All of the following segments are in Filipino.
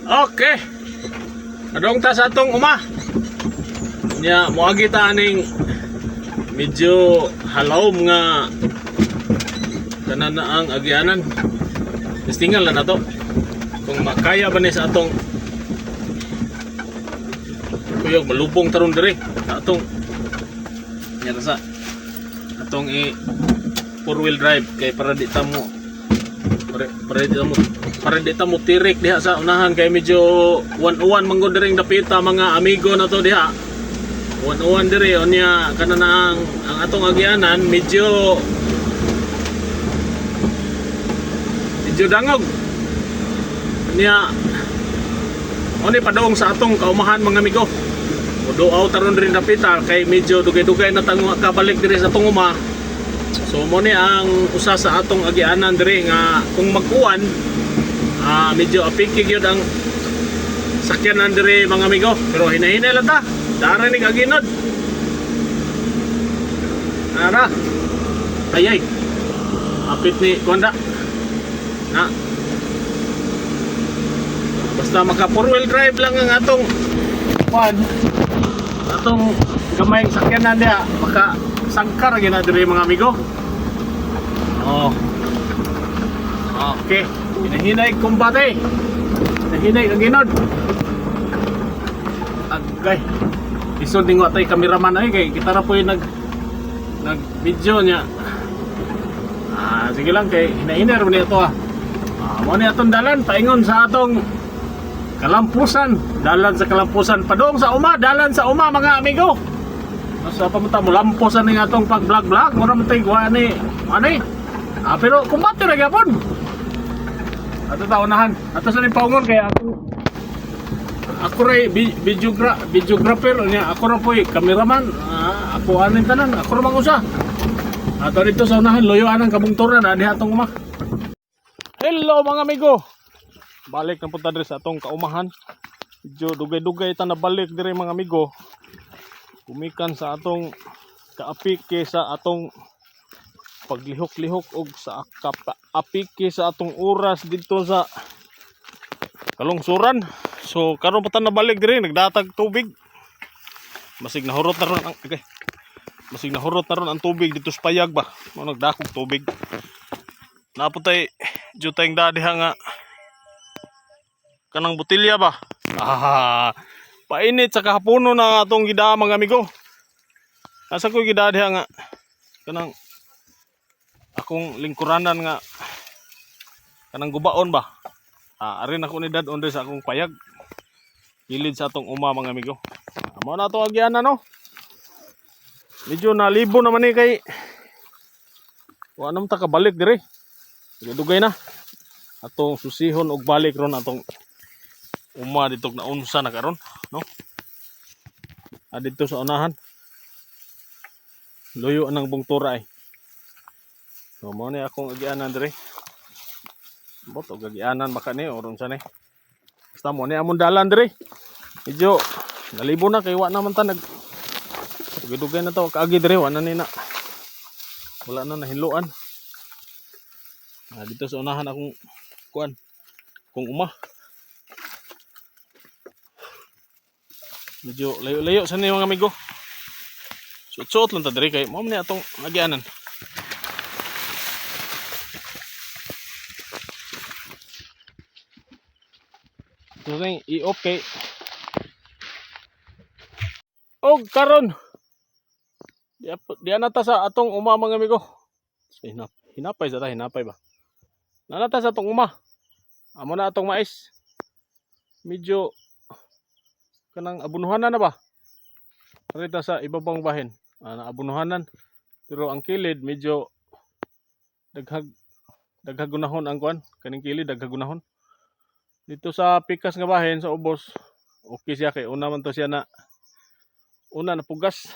Okay. Adong ta sa atong uma. Nya moagi ta aning medyo halawom nga kanana ang agyanan. Testingal na nato. Kung makaya ba ni sa atong kuyog malubong taron dire sa atong nya sa atong four wheel drive kay para di ta mo para di ta mo tirik diha sa unahan kay medyo 101 manggod diring dapita mga amigo na to diha 101 dire onya kanana ang atong agyanan medyo dangog niya oni padong sa atong kaumahan mga amigo muduaw taron rin dapita kay medyo dugay-dugay na tango kabalik dire sa atong uma. So mo ni ang usa sa atong agianan dire nga kung mag-uwan medyo apikig yun ang sakyanan dire mga amigo pero hinahinay lang ta dara ni kaginod ara ayay apit ni konda na basta maka four wheel drive lang ang atong gamay sakyanan dia maka sangkar gina dire mga amigo. Oh. Okay. Hinahinay kumbate. Hinahinay kaginod. Agay. Isod dingo tay kameraman ay kay kita ra po nag video niya. Sige lang kay hinahinay ro nito mo ni atong dalan paingon sa atong kalampusan. Dalan sa kalampusan padong sa uma, dalan sa uma mga amigo. Sa pamunta mo lamposan ning atong pag-vlog mo ra man tay kuha ni pero kumbate ra gyapon. Ato ta unahan. Ato sa ning paungon kay ako ray videographer niya, ako ra poy cameraman. Ako anin tanan, ako ra mangusa. Ato dito sa unahan loyoan ang kabungturan diha atong uma. Hello mga amigo. Balik na punta diri sa atong kaumahan. Medyo dugay-dugay ta na balik diri mga amigo. Kumikan sa atong kaapike sa atong paglihok-lihok og sa kaapike sa atong oras dito sa kalungsuran. So karon pa ta nabalik diri nagdatag tubig. Masig nahurot na ron ang tubig dito sa payag ba. Mo nagdakog tubig. Naputay jutay dadiha nga kanang botelya ba. Painit sa kahapono na atong gida mga amigo. Asa ko gida diha nga kanang akong lingkuranan nga kanang gubaon ba. Arin ako ni dad under sa akong payag. Gilid sa atong uma mga amigo. Mao na atong agyanan no. Medyo nalibo naman ni kay wa nam ta kabalik dire. Dugay na. Atong susihon og balik ron atong uma dito na unsa na karon no. Dito sa unahan. Luyo nang bungtura ay. So mo ni akong agianan dire. Bot og agianan baka ni oron sa ni. Basta mo ni amon dalan dire. Medyo nalibo na kay wa naman ta nag dugay na to kaagi dire wa na ni na. Wala na nahiluan. Dito sa unahan akong kuan kung uma. Medyo layo-layo sa ni mga amigo. Suot-suot lang ta dire kay mao ni atong agianan. So i-off kay og karon diyan ta sa atong uma mga amigo. So, hinapay ba? Nanata sa atong uma. Amo na atong mais. Medyo kanang abunuhanan na ba? Rita sa ibabang bahin. Naabunuhanan. Pero ang kilid medyo daghagunahon ang kuan. Kaning kilid daghagunahon. Dito sa pikas nga bahin sa ubos, okay siya kay una man to siya na pugas.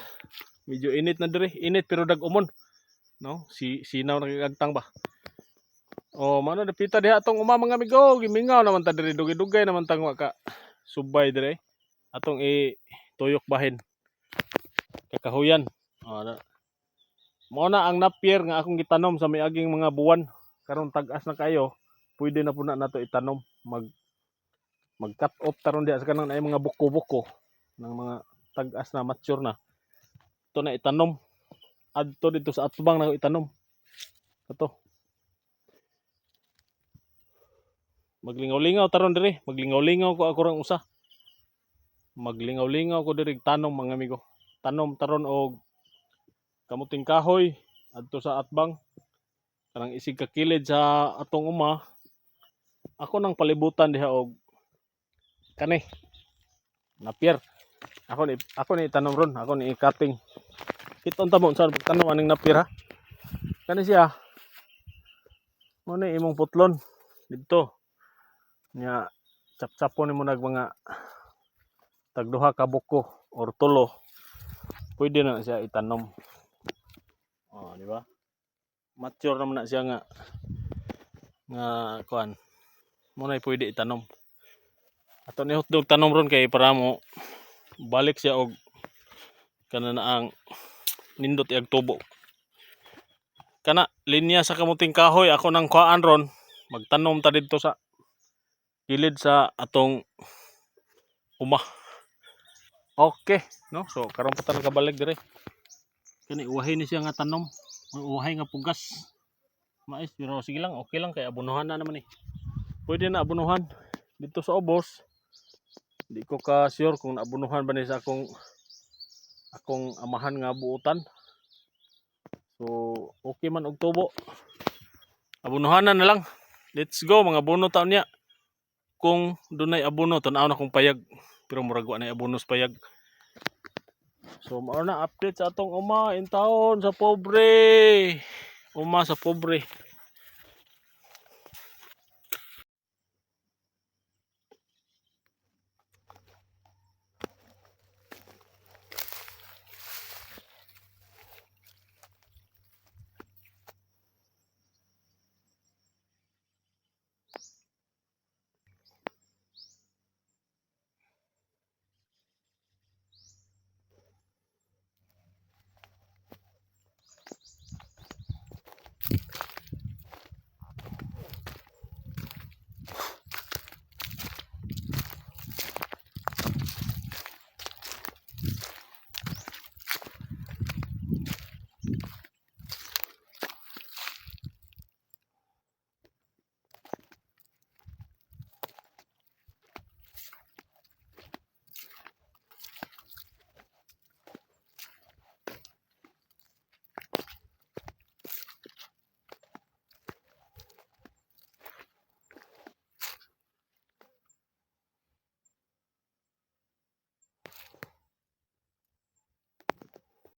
Medyo init na dire, init pero dag-umon. No? Sinaw na kagtang ba. Mano dapita diha atong uma mga amigo, gimingaw naman ta dire dugay-dugay naman tang ka subay dire. Atong tuyok bahin. Kakahuyan. Mao na ang napier nga akong gitanom sa miaging mga buwan. Karon tag-as na kayo, pwede na puna nato itanom. mag-cut off taron diha sa kanang ay mga buko-buko ng mga tag-as na mature na. Ito na itanom. Adto dito sa atubang na itanom. Ito. Maglingaw-lingaw taron diri. Maglingaw-lingaw ko ako rang usa. Maglingaw-lingaw ko diri tanom mga amigo. Tanom taron og kamuting kahoy adto sa atbang. Kanang isig kakilid sa atong uma. Ako nang palibutan diha og kani napier. Ako ni tanom ron, ako ni cutting. Kiton ta mo sa pagtanom aning napier ha. Kani siya. Mo ni imong putlon didto. Nya chap-chapon nimo nag mga tagduha ka buko or tulo. Pwede na siya itanom. Oh, di ba? Mature naman na siya nga kuan. Mo na pwede itanom. Ato ni hotdog tanom ron kay para mo balik siya og kana ang nindot iyag tubo. Kana linya sa kamuting kahoy ako nang kuan ron magtanom ta didto sa kilid sa atong uma. Okay, no? So karon pa ta nakabalik dire. Kani uwahay ni siya nga tanom. Uwahay nga pugas. Mais pero sige lang, okay lang kay abunuhan na naman eh. Pwede na abunuhan dito sa ubos. Di ko ka sure kung naabunuhan ba ni sa akong amahan nga buutan. So okay man og tubo. Abunuhan na lang. Let's go mga abono taon niya. Kung dunay abono tan-aw na kong payag. Pero murag wa na abonos payag. So mao na update sa atong uma in taon sa pobre. Uma sa pobre.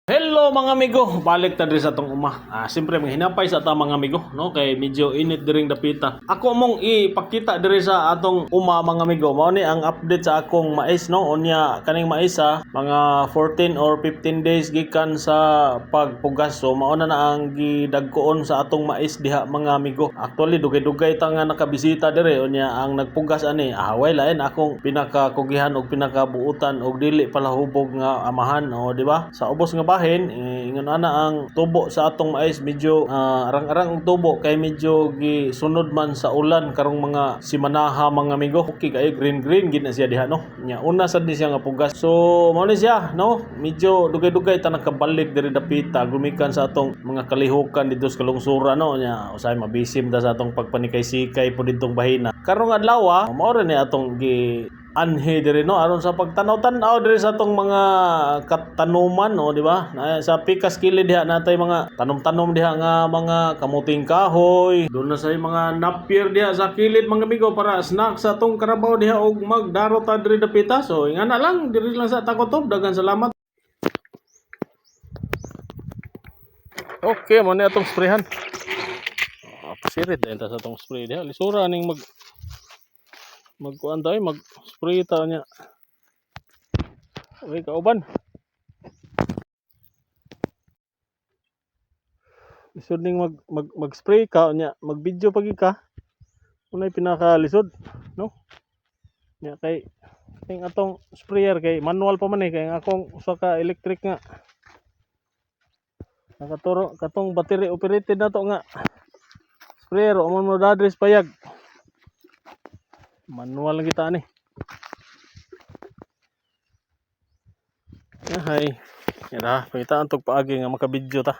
Hello mga amigo, balik ta diri sa atong uma. Siyempre manghinapay sa atong mga amigo, no? Kay medyo init diring dapita. Ako mong ipakita diri sa atong uma mga amigo. Mao ni ang update sa akong mais, no? Unya kaning mais mga 14 or 15 days gikan sa pagpugas. So mao na ang gidagkoon sa atong mais diha mga amigo. Actually dugay-dugay ta nga nakabisita diri unya ang nagpugas ani. Way lain akong pinakakugihan og pinakabuutan og dili pala hubog nga amahan, o di ba? Sa ubos nga bahin ingon ana ang tubo sa atong mais medyo arang-arang ang tubo kay medyo gisunod man sa ulan karong mga simanaha mga amigo. Okay kay green gid na siya diha, no? Nya una sad ni siya nga pugas. So mao ni siya, no? Medyo dugay-dugay ta nakabalik diri dapita gumikan sa atong mga kalihukan dito sa kalungsuran, no? Nya usay mabisim ta sa atong pagpanikay-sikay po ditong bahina. Karong adlaw mao ra ni atong anhe diri, no, aron sa pagtanaw-tanaw diri sa atong mga katanuman, no, di ba? Sa pikas kilid diha natay mga tanom-tanom diha nga mga kamuting kahoy. Doon na sa mga napier diha sa kilid mga amigo para snack sa atong karabaw diha og magdaro ta diri dapita. So ingana lang diri lang sa Takotob. Dagan salamat. Okay, mo ni atong sprayhan. Pasirit din ta sa atong spray diha. Lisura ning magkuan tayo, mag-spray tayo niya. Okay, kauban. Lisod ning mag-spray ka niya, mag-video pagi ka. Unay pinaka-lisod, no? Nya kay ning atong sprayer kay manual pa man kay akong usa ka electric nga. Nakaturo katong battery operated na to nga. Sprayer o mo dadres payag. Manual lang kita ani. Hay. Yan pagitaan tog paagi nga makabidyo ta.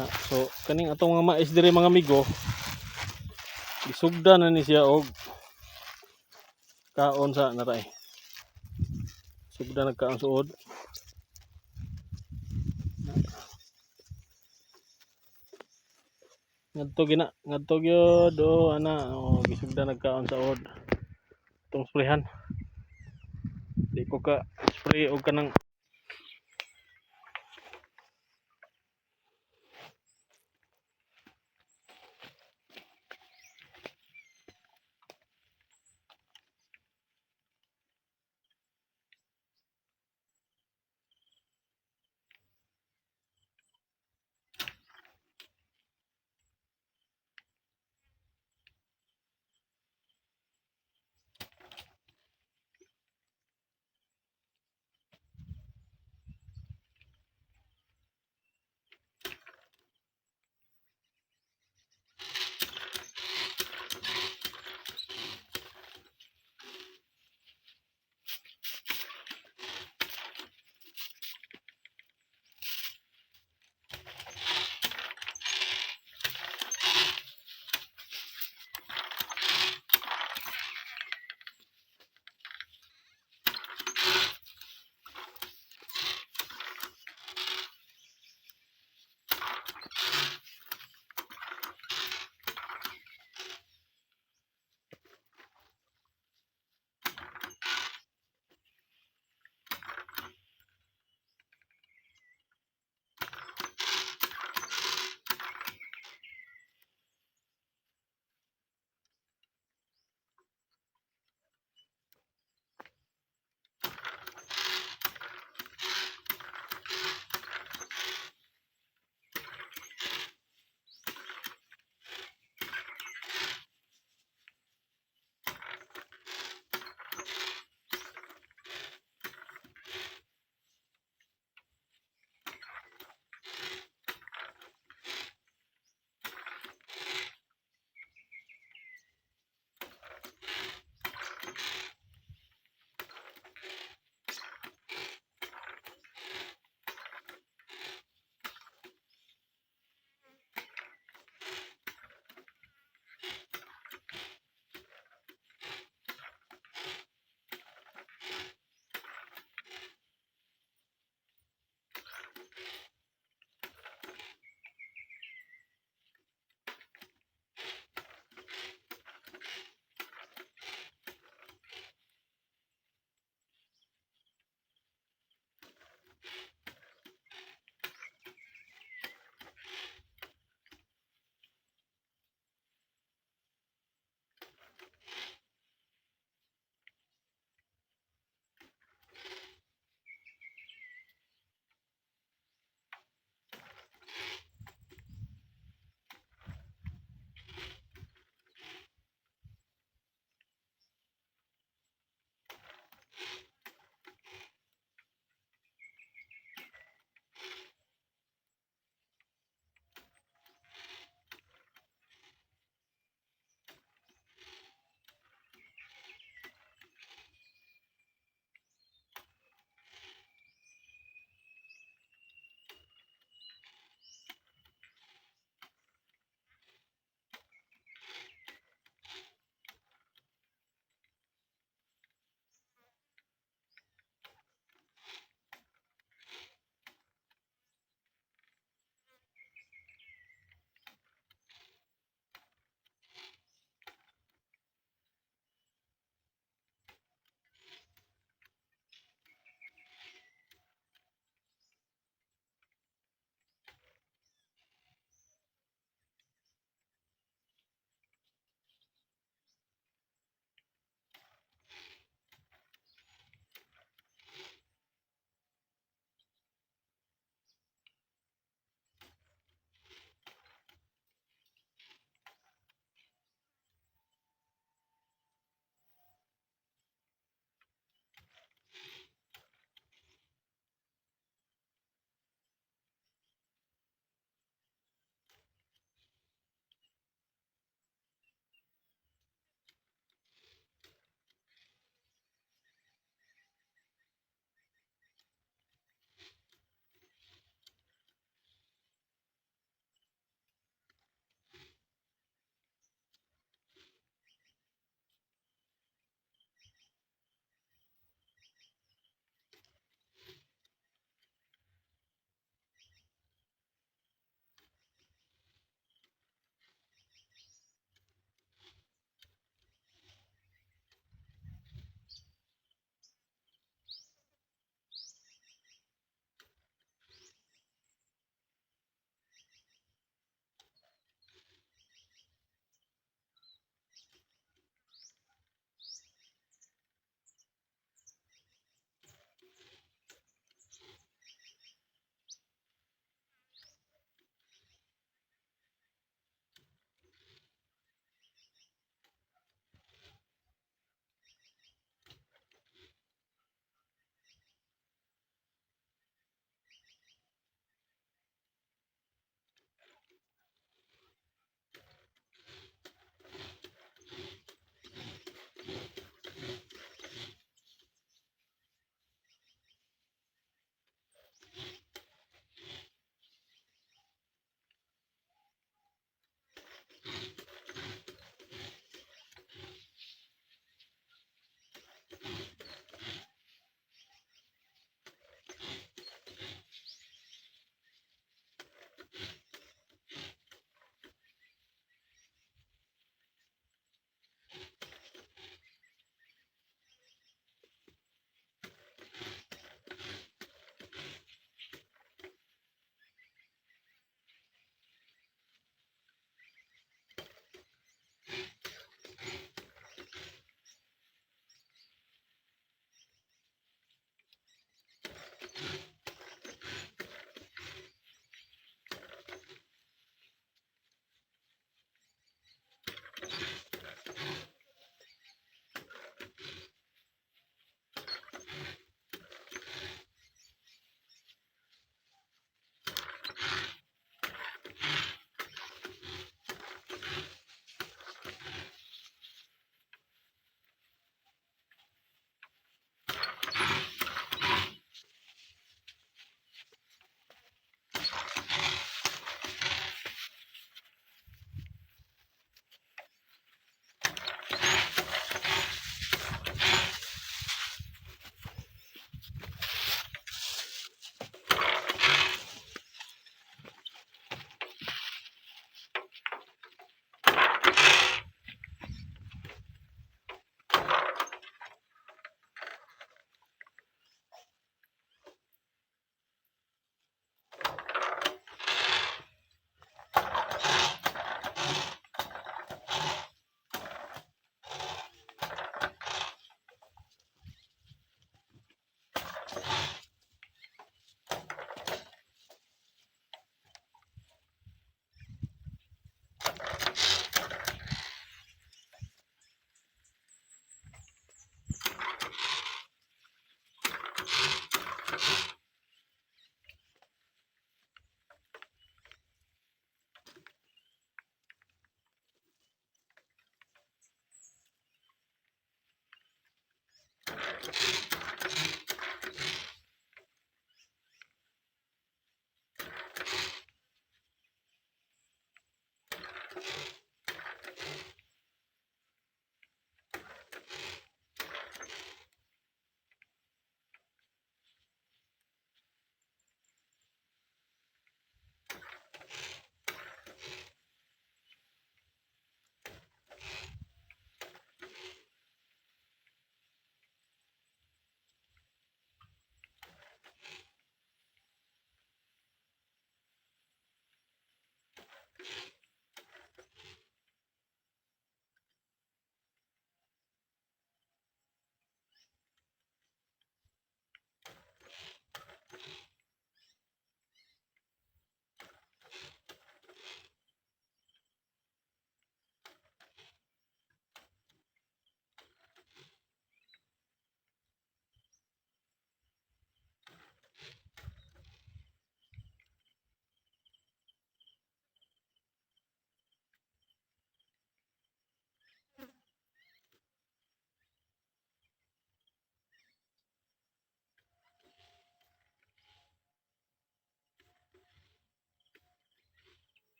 Na, so kaning atong mga mais diri mga amigo, isugda na ni siya og kaon sa natay. Sugda nagkaon suod. Ngadto gyud ana gisugda nagkaon sa od. Tong sprayhan. Di ko ka spray og kanang